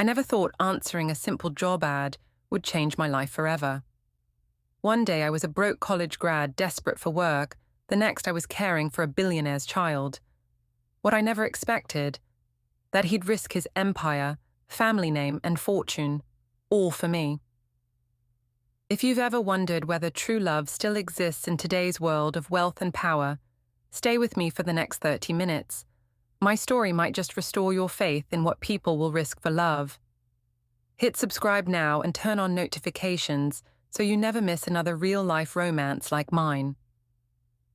I never thought answering a simple job ad would change my life forever. One day I was a broke college grad desperate for work, the next I was caring for a billionaire's child. What I never expected, that he'd risk his empire, family name, and fortune, all for me. If you've ever wondered whether true love still exists in today's world of wealth and power, stay with me for the next 30 minutes. My story might just restore your faith in what people will risk for love. Hit subscribe now and turn on notifications so you never miss another real-life romance like mine.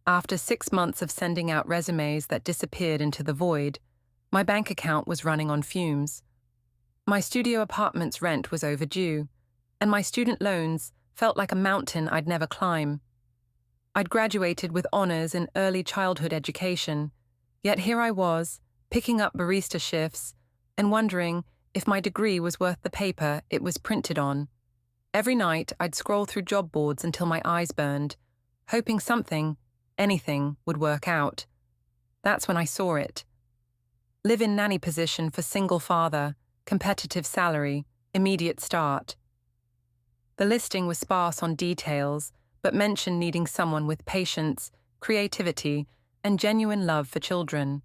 After 6 months of sending out resumes that disappeared into the void, my bank account was running on fumes. My studio apartment's rent was overdue, and my student loans felt like a mountain I'd never climb. I'd graduated with honors in early childhood education, yet here I was, picking up barista shifts and wondering if my degree was worth the paper it was printed on. Every night I'd scroll through job boards until my eyes burned, hoping something, anything, would work out. That's when I saw it. Live-in nanny position for single father, competitive salary, immediate start. The listing was sparse on details, but mentioned needing someone with patience, creativity, and genuine love for children.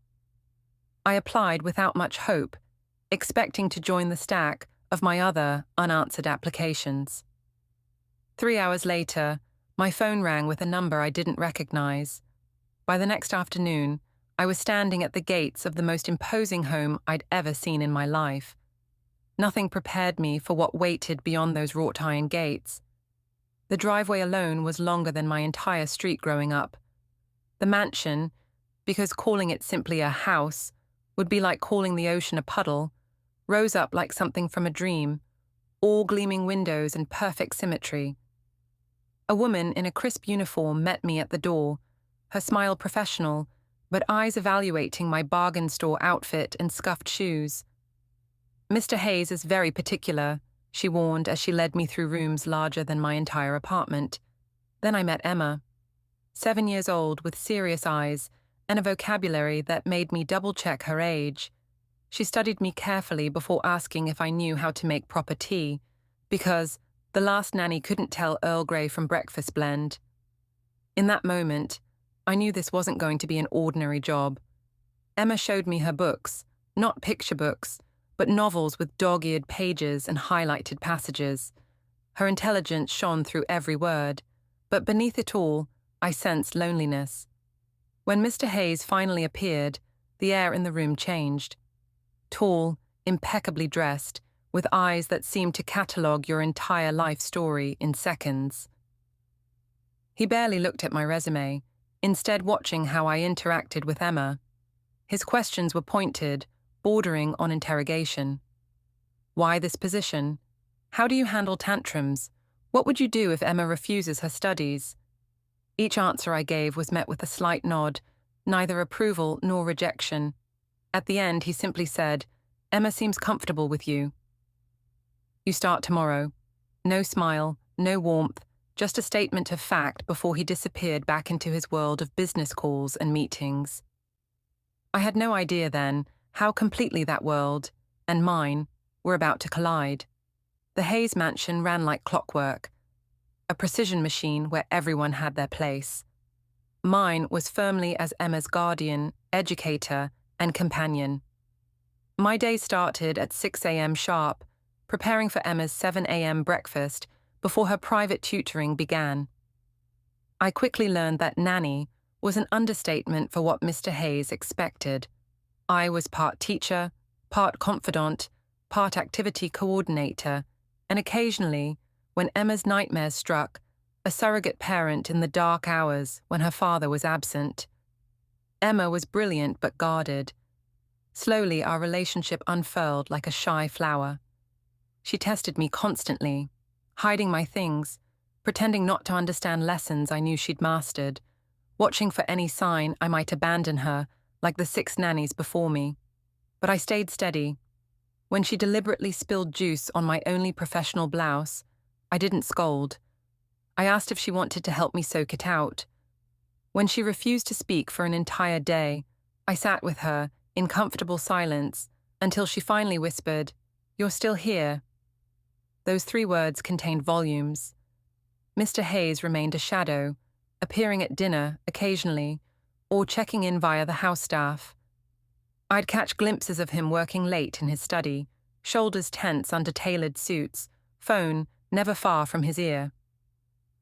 I applied without much hope, expecting to join the stack of my other unanswered applications. 3 hours later, my phone rang with a number I didn't recognize. By the next afternoon, I was standing at the gates of the most imposing home I'd ever seen in my life. Nothing prepared me for what waited beyond those wrought iron gates. The driveway alone was longer than my entire street growing up. The mansion, because calling it simply a house would be like calling the ocean a puddle, rose up like something from a dream, all gleaming windows and perfect symmetry. A woman in a crisp uniform met me at the door, her smile professional, but eyes evaluating my bargain store outfit and scuffed shoes. "Mr. Hayes is very particular," she warned as she led me through rooms larger than my entire apartment. Then I met Emma. 7 years old, with serious eyes and a vocabulary that made me double-check her age. She studied me carefully before asking if I knew how to make proper tea, because the last nanny couldn't tell Earl Grey from breakfast blend. In that moment, I knew this wasn't going to be an ordinary job. Emma showed me her books, not picture books, but novels with dog-eared pages and highlighted passages. Her intelligence shone through every word, but beneath it all, I sensed loneliness. When Mr. Hayes finally appeared, the air in the room changed. Tall, impeccably dressed, with eyes that seemed to catalogue your entire life story in seconds. He barely looked at my resume, instead watching how I interacted with Emma. His questions were pointed, bordering on interrogation. Why this position? How do you handle tantrums? What would you do if Emma refuses her studies? Each answer I gave was met with a slight nod, neither approval nor rejection. At the end, he simply said, "Emma seems comfortable with you. You start tomorrow." No smile, no warmth, just a statement of fact before he disappeared back into his world of business calls and meetings. I had no idea then how completely that world, and mine, were about to collide. The Hayes mansion ran like clockwork, a precision machine where everyone had their place. Mine was firmly as Emma's guardian, educator, and companion. My day started at 6 a.m. sharp, preparing for Emma's 7 a.m. breakfast before her private tutoring began. I quickly learned that nanny was an understatement for what Mr. Hayes expected. I was part teacher, part confidant, part activity coordinator, and occasionally, when Emma's nightmares struck, a surrogate parent in the dark hours when her father was absent. Emma was brilliant but guarded. Slowly, our relationship unfurled like a shy flower. She tested me constantly, hiding my things, pretending not to understand lessons I knew she'd mastered, watching for any sign I might abandon her like the 6 nannies before me. But I stayed steady. When she deliberately spilled juice on my only professional blouse, I didn't scold. I asked if she wanted to help me soak it out. When she refused to speak for an entire day, I sat with her in comfortable silence until she finally whispered, You're still here. Those 3 words contained volumes. Mr. Hayes remained a shadow, appearing at dinner occasionally, or checking in via the house staff. I'd catch glimpses of him working late in his study, shoulders tense under tailored suits, phone never far from his ear.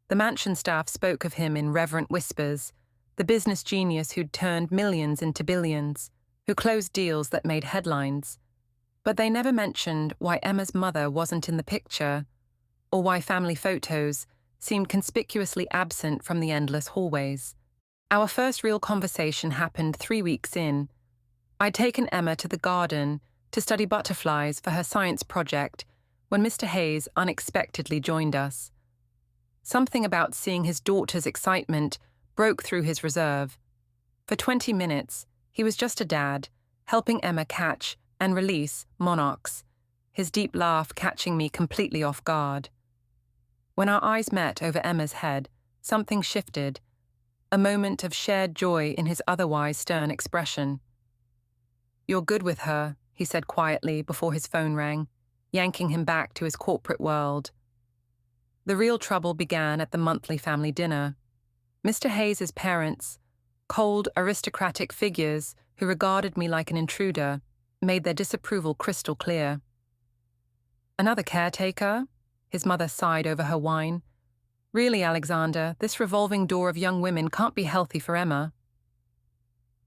The mansion staff spoke of him in reverent whispers, the business genius who'd turned millions into billions, who closed deals that made headlines. But they never mentioned why Emma's mother wasn't in the picture, or why family photos seemed conspicuously absent from the endless hallways. Our first real conversation happened 3 weeks in. I'd taken Emma to the garden to study butterflies for her science project when Mr. Hayes unexpectedly joined us. Something about seeing his daughter's excitement broke through his reserve. For 20 minutes, he was just a dad, helping Emma catch and release monarchs, his deep laugh catching me completely off guard. When our eyes met over Emma's head, something shifted, a moment of shared joy in his otherwise stern expression. "You're good with her," he said quietly before his phone rang, yanking him back to his corporate world. The real trouble began at the monthly family dinner. Mr. Hayes's parents, cold, aristocratic figures who regarded me like an intruder, made their disapproval crystal clear. "Another caretaker?" His mother sighed over her wine. "Really, Alexander, this revolving door of young women can't be healthy for Emma."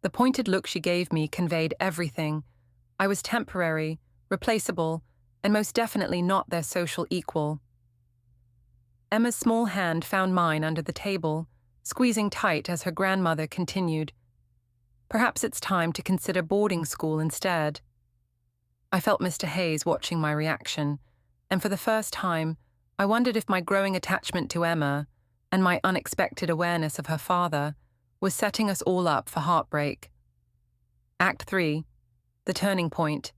The pointed look she gave me conveyed everything. I was temporary, replaceable, and most definitely not their social equal. Emma's small hand found mine under the table, squeezing tight as her grandmother continued, "Perhaps it's time to consider boarding school instead." I felt Mr. Hayes watching my reaction, and for the first time, I wondered if my growing attachment to Emma and my unexpected awareness of her father was setting us all up for heartbreak. Act 3, the turning point.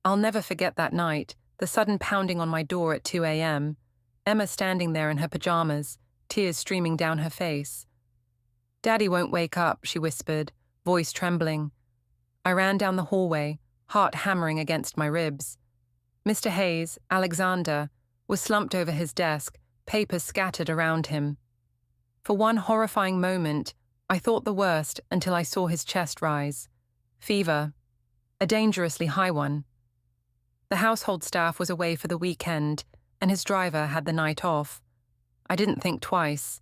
I'll never forget that night, the sudden pounding on my door at 2 a.m., Emma standing there in her pajamas, tears streaming down her face. "Daddy won't wake up," she whispered, voice trembling. I ran down the hallway, heart hammering against my ribs. Mr. Hayes, Alexander, was slumped over his desk, papers scattered around him. For one horrifying moment, I thought the worst until I saw his chest rise. Fever. A dangerously high one. The household staff was away for the weekend, and his driver had the night off. I didn't think twice.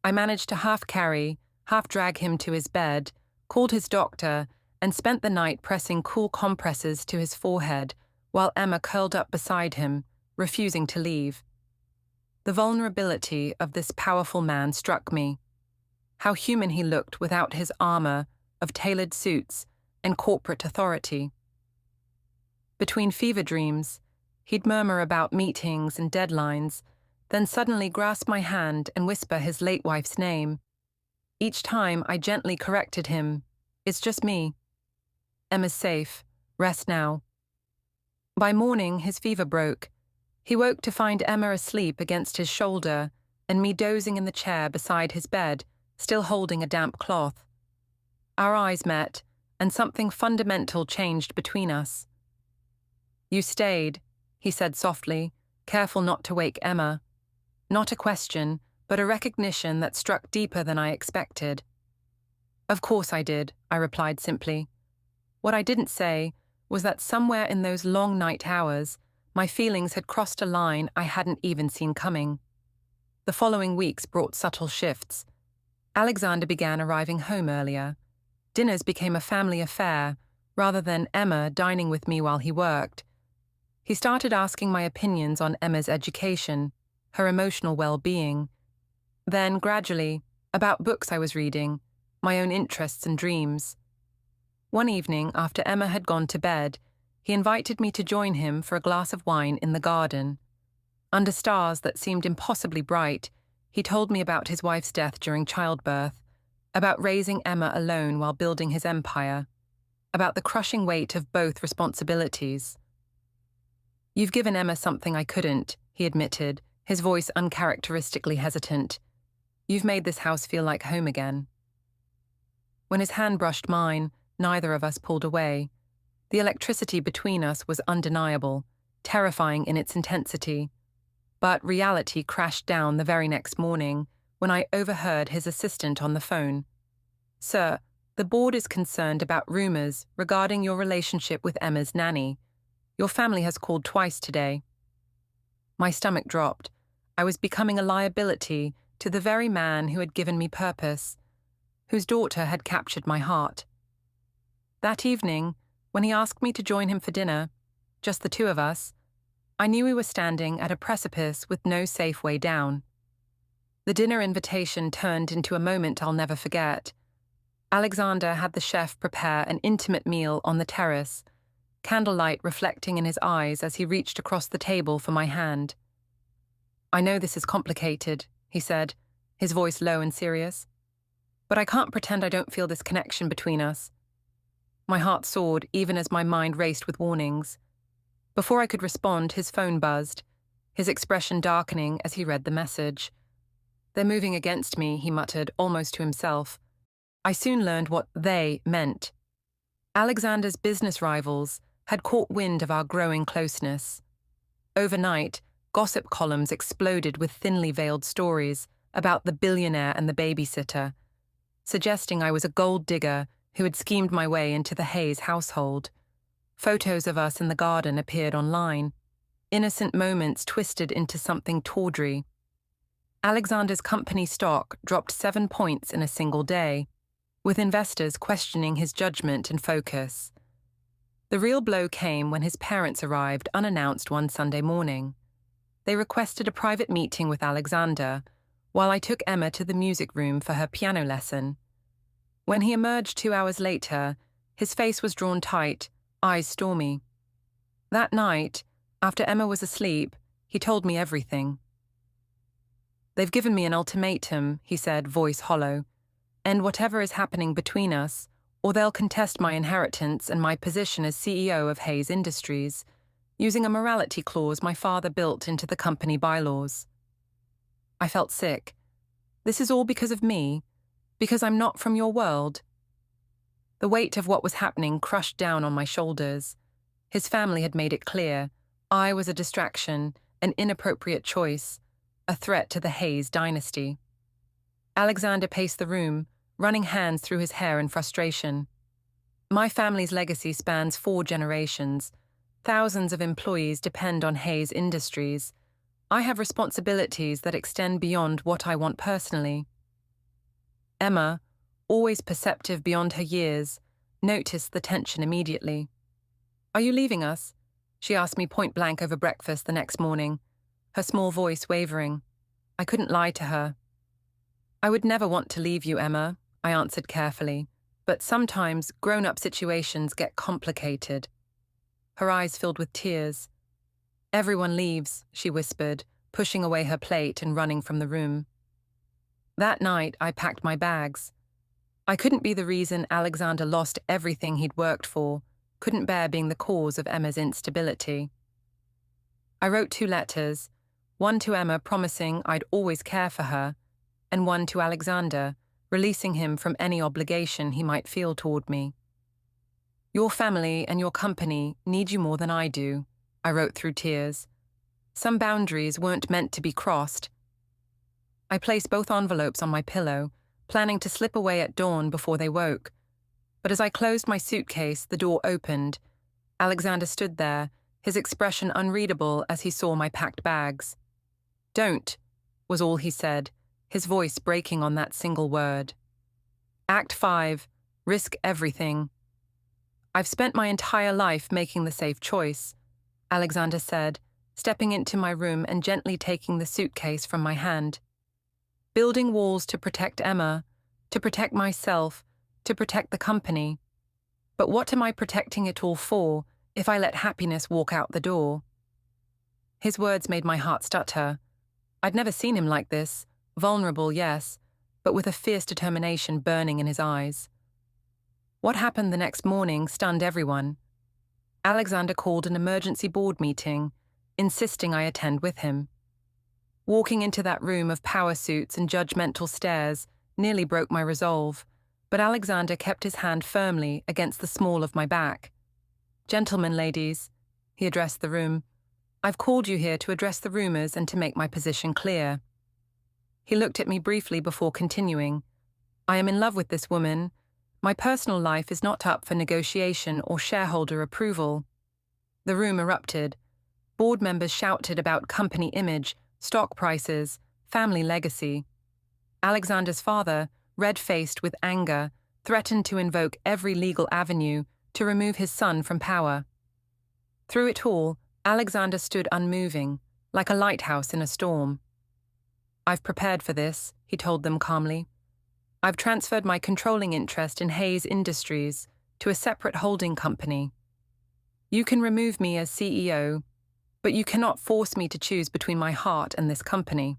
I managed to half carry, half drag him to his bed, called his doctor, and spent the night pressing cool compresses to his forehead while Emma curled up beside him, refusing to leave. The vulnerability of this powerful man struck me. How human he looked without his armor of tailored suits and corporate authority. Between fever dreams, he'd murmur about meetings and deadlines, then suddenly grasp my hand and whisper his late wife's name. Each time I gently corrected him, "It's just me. Emma's safe. Rest now." By morning, his fever broke. He woke to find Emma asleep against his shoulder and me dozing in the chair beside his bed, still holding a damp cloth. Our eyes met, and something fundamental changed between us. "You stayed," he said softly, careful not to wake Emma. Not a question, but a recognition that struck deeper than I expected. "Of course I did," I replied simply. What I didn't say was that somewhere in those long night hours, my feelings had crossed a line I hadn't even seen coming. The following weeks brought subtle shifts. Alexander began arriving home earlier. Dinners became a family affair, rather than Emma dining with me while he worked. He started asking my opinions on Emma's education, her emotional well-being. Then, gradually, about books I was reading, my own interests and dreams. One evening, after Emma had gone to bed, he invited me to join him for a glass of wine in the garden. Under stars that seemed impossibly bright, he told me about his wife's death during childbirth, about raising Emma alone while building his empire, about the crushing weight of both responsibilities. "You've given Emma something I couldn't," he admitted, his voice uncharacteristically hesitant. "You've made this house feel like home again." When his hand brushed mine, neither of us pulled away. The electricity between us was undeniable, terrifying in its intensity. But reality crashed down the very next morning when I overheard his assistant on the phone. "Sir, the board is concerned about rumors regarding your relationship with Emma's nanny. Your family has called twice today." My stomach dropped. I was becoming a liability to the very man who had given me purpose, whose daughter had captured my heart. That evening, when he asked me to join him for dinner, just the two of us, I knew we were standing at a precipice with no safe way down. The dinner invitation turned into a moment I'll never forget. Alexander had the chef prepare an intimate meal on the terrace, candlelight reflecting in his eyes as he reached across the table for my hand. "I know this is complicated," he said, his voice low and serious, "but I can't pretend I don't feel this connection between us." My heart soared even as my mind raced with warnings. Before I could respond, his phone buzzed, his expression darkening as he read the message. "They're moving against me," he muttered, almost to himself. I soon learned what "they" meant. Alexander's business rivals had caught wind of our growing closeness. Overnight, gossip columns exploded with thinly veiled stories about the billionaire and the babysitter, suggesting I was a gold digger who had schemed my way into the Hayes household. Photos of us in the garden appeared online, innocent moments twisted into something tawdry. Alexander's company stock dropped 7 points in a single day, with investors questioning his judgment and focus. The real blow came when his parents arrived unannounced one Sunday morning. They requested a private meeting with Alexander, while I took Emma to the music room for her piano lesson. When he emerged 2 hours later, his face was drawn tight, eyes stormy. That night, after Emma was asleep, he told me everything. "They've given me an ultimatum," he said, voice hollow. "End whatever is happening between us, or they'll contest my inheritance and my position as CEO of Hayes Industries, using a morality clause my father built into the company bylaws." I felt sick. This is all because of me, because I'm not from your world. The weight of what was happening crushed down on my shoulders. His family had made it clear. I was a distraction, an inappropriate choice, a threat to the Hayes dynasty. Alexander paced the room, running hands through his hair in frustration. "My family's legacy spans 4 generations. Thousands of employees depend on Hayes Industries. I have responsibilities that extend beyond what I want personally." Emma, always perceptive beyond her years, noticed the tension immediately. "Are you leaving us?" she asked me point blank over breakfast the next morning, her small voice wavering. I couldn't lie to her. "I would never want to leave you, Emma," I answered carefully, "but sometimes grown-up situations get complicated." Her eyes filled with tears. "Everyone leaves," she whispered, pushing away her plate and running from the room. That night, I packed my bags. I couldn't be the reason Alexander lost everything he'd worked for, couldn't bear being the cause of Emma's instability. I wrote 2 letters, one to Emma promising I'd always care for her, and one to Alexander, releasing him from any obligation he might feel toward me. "Your family and your company need you more than I do," I wrote through tears. Some boundaries weren't meant to be crossed. I placed both envelopes on my pillow, planning to slip away at dawn before they woke. But as I closed my suitcase, the door opened. Alexander stood there, his expression unreadable as he saw my packed bags. "Don't," was all he said, his voice breaking on that single word. Act 5, risk everything. "I've spent my entire life making the safe choice," Alexander said, stepping into my room and gently taking the suitcase from my hand. "Building walls to protect Emma, to protect myself, to protect the company. But what am I protecting it all for if I let happiness walk out the door?" His words made my heart stutter. I'd never seen him like this, vulnerable, yes, but with a fierce determination burning in his eyes. What happened the next morning stunned everyone. Alexander called an emergency board meeting, insisting I attend with him. Walking into that room of power suits and judgmental stares nearly broke my resolve, but Alexander kept his hand firmly against the small of my back. "Gentlemen, ladies," he addressed the room, I've called you here to address the rumors and to make my position clear." He looked at me briefly before continuing. "I am in love with this woman. My personal life is not up for negotiation or shareholder approval." The room erupted. Board members shouted about company image, stock prices, family legacy. Alexander's father, red-faced with anger, threatened to invoke every legal avenue to remove his son from power. Through it all, Alexander stood unmoving, like a lighthouse in a storm. "I've prepared for this," he told them calmly. "I've transferred my controlling interest in Hayes Industries to a separate holding company. You can remove me as CEO, but you cannot force me to choose between my heart and this company."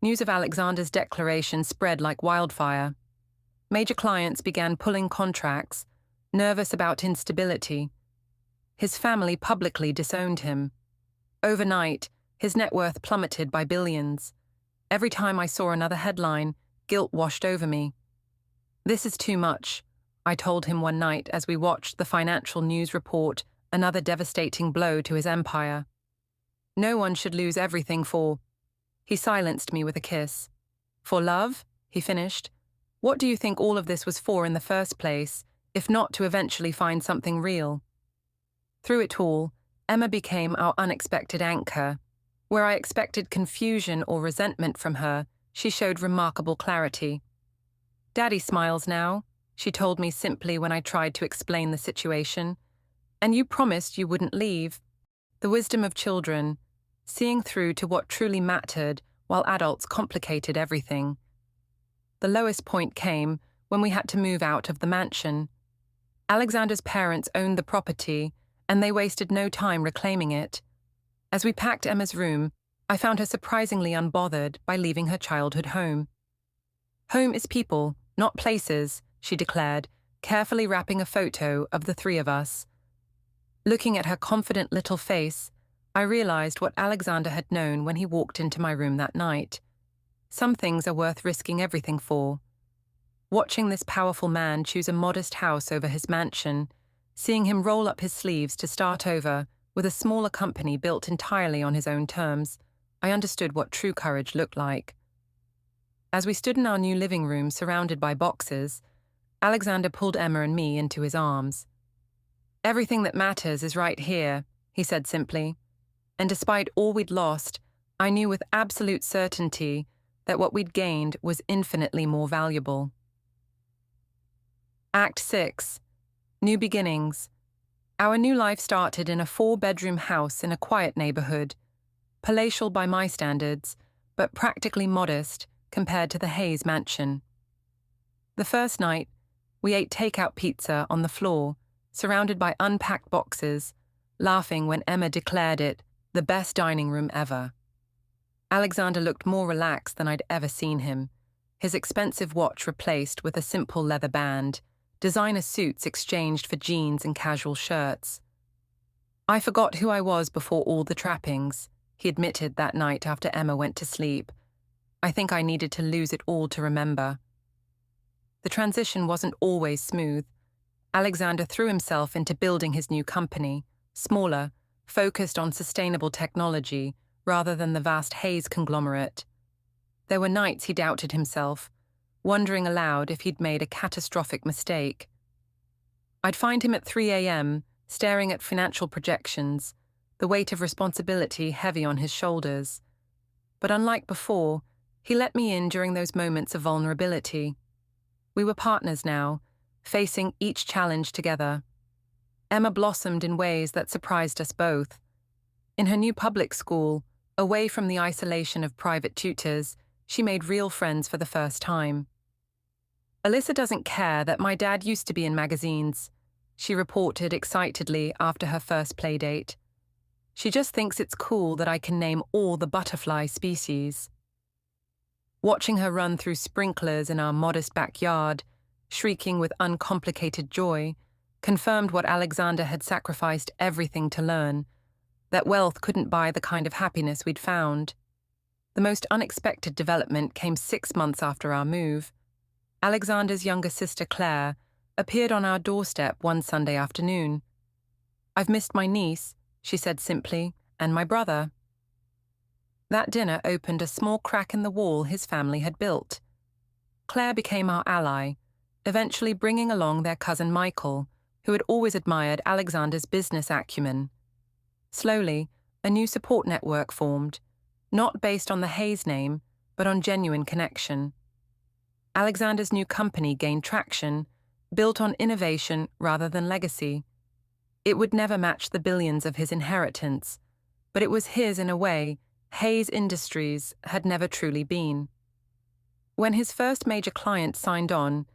News of Alexander's declaration spread like wildfire. Major clients began pulling contracts, nervous about instability. His family publicly disowned him. Overnight, his net worth plummeted by billions. Every time I saw another headline, guilt washed over me. "This is too much," I told him one night as we watched the financial news report another devastating blow to his empire. "No one should lose everything for—" He silenced me with a kiss. "For love?" he finished. "What do you think all of this was for in the first place, if not to eventually find something real?" Through it all, Emma became our unexpected anchor. Where I expected confusion or resentment from her, she showed remarkable clarity. "Daddy smiles now," she told me simply when I tried to explain the situation. "And you promised you wouldn't leave." The wisdom of children, seeing through to what truly mattered while adults complicated everything. The lowest point came when we had to move out of the mansion. Alexander's parents owned the property, and they wasted no time reclaiming it. As we packed Emma's room, I found her surprisingly unbothered by leaving her childhood home. "Home is people, not places," she declared, carefully wrapping a photo of the three of us. Looking at her confident little face, I realized what Alexander had known when he walked into my room that night. Some things are worth risking everything for. Watching this powerful man choose a modest house over his mansion, seeing him roll up his sleeves to start over with a smaller company built entirely on his own terms, I understood what true courage looked like. As we stood in our new living room surrounded by boxes, Alexander pulled Emma and me into his arms. "Everything that matters is right here," he said simply. And despite all we'd lost, I knew with absolute certainty that what we'd gained was infinitely more valuable. Act 6. New Beginnings. Our new life started in a 4-bedroom house in a quiet neighborhood, palatial by my standards, but practically modest compared to the Hayes mansion. The first night, we ate takeout pizza on the floor, surrounded by unpacked boxes, laughing when Emma declared it the best dining room ever. Alexander looked more relaxed than I'd ever seen him, his expensive watch replaced with a simple leather band, designer suits exchanged for jeans and casual shirts. "I forgot who I was before all the trappings," he admitted that night after Emma went to sleep. "I think I needed to lose it all to remember." The transition wasn't always smooth. Alexander threw himself into building his new company, smaller, focused on sustainable technology rather than the vast Hayes conglomerate. There were nights he doubted himself, wondering aloud if he'd made a catastrophic mistake. I'd find him at 3 a.m., staring at financial projections, the weight of responsibility heavy on his shoulders. But unlike before, he let me in during those moments of vulnerability. We were partners now, facing each challenge together. Emma blossomed in ways that surprised us both. In her new public school, away from the isolation of private tutors, she made real friends for the first time. "Alyssa doesn't care that my dad used to be in magazines," she reported excitedly after her first playdate. "She just thinks it's cool that I can name all the butterfly species." Watching her run through sprinklers in our modest backyard, shrieking with uncomplicated joy, confirmed what Alexander had sacrificed everything to learn, that wealth couldn't buy the kind of happiness we'd found. The most unexpected development came 6 months after our move. Alexander's younger sister, Claire, appeared on our doorstep one Sunday afternoon. "I've missed my niece," she said simply, and my brother. That dinner opened a small crack in the wall his family had built. Claire became our ally, eventually bringing along their cousin Michael, who had always admired Alexander's business acumen. Slowly, a new support network formed, not based on the Hayes name, but on genuine connection. Alexander's new company gained traction, built on innovation rather than legacy. It would never match the billions of his inheritance, but it was his in a way Hayes Industries had never truly been. When his first major client signed on,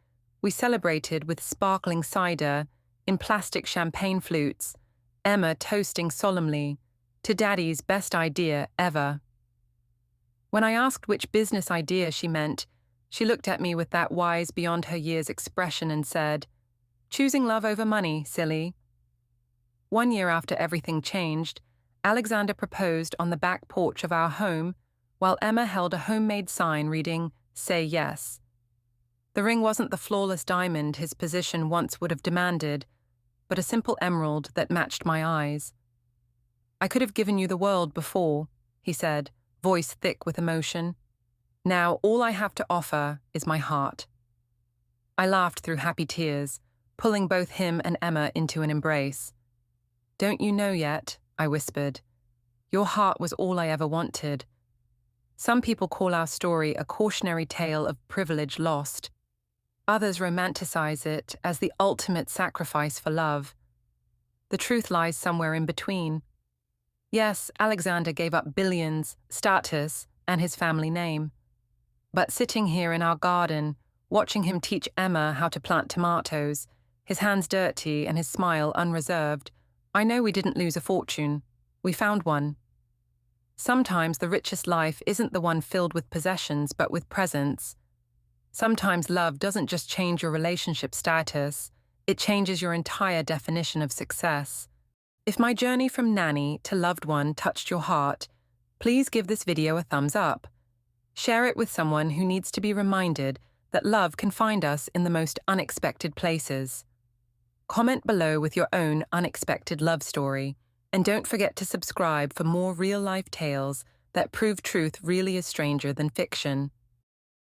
we celebrated with sparkling cider in plastic champagne flutes, Emma toasting solemnly to Daddy's best idea ever. When I asked which business idea she meant, she looked at me with that wise beyond her years expression and said, "Choosing love over money, silly." 1 year after everything changed, Alexander proposed on the back porch of our home, while Emma held a homemade sign reading, "Say yes." The ring wasn't the flawless diamond his position once would have demanded, but a simple emerald that matched my eyes. "I could have given you the world before," he said, voice thick with emotion. "Now all I have to offer is my heart." I laughed through happy tears, pulling both him and Emma into an embrace. "Don't you know yet?" I whispered. "Your heart was all I ever wanted." Some people call our story a cautionary tale of privilege lost. Others romanticize it as the ultimate sacrifice for love. The truth lies somewhere in between. Yes, Alexander gave up billions, status, and his family name. But sitting here in our garden, watching him teach Emma how to plant tomatoes, his hands dirty and his smile unreserved, I know we didn't lose a fortune. We found one. Sometimes the richest life isn't the one filled with possessions, but with presence. Sometimes love doesn't just change your relationship status, it changes your entire definition of success. If my journey from nanny to loved one touched your heart, please give this video a thumbs up. Share it with someone who needs to be reminded that love can find us in the most unexpected places. Comment below with your own unexpected love story, and don't forget to subscribe for more real-life tales that prove truth really is stranger than fiction.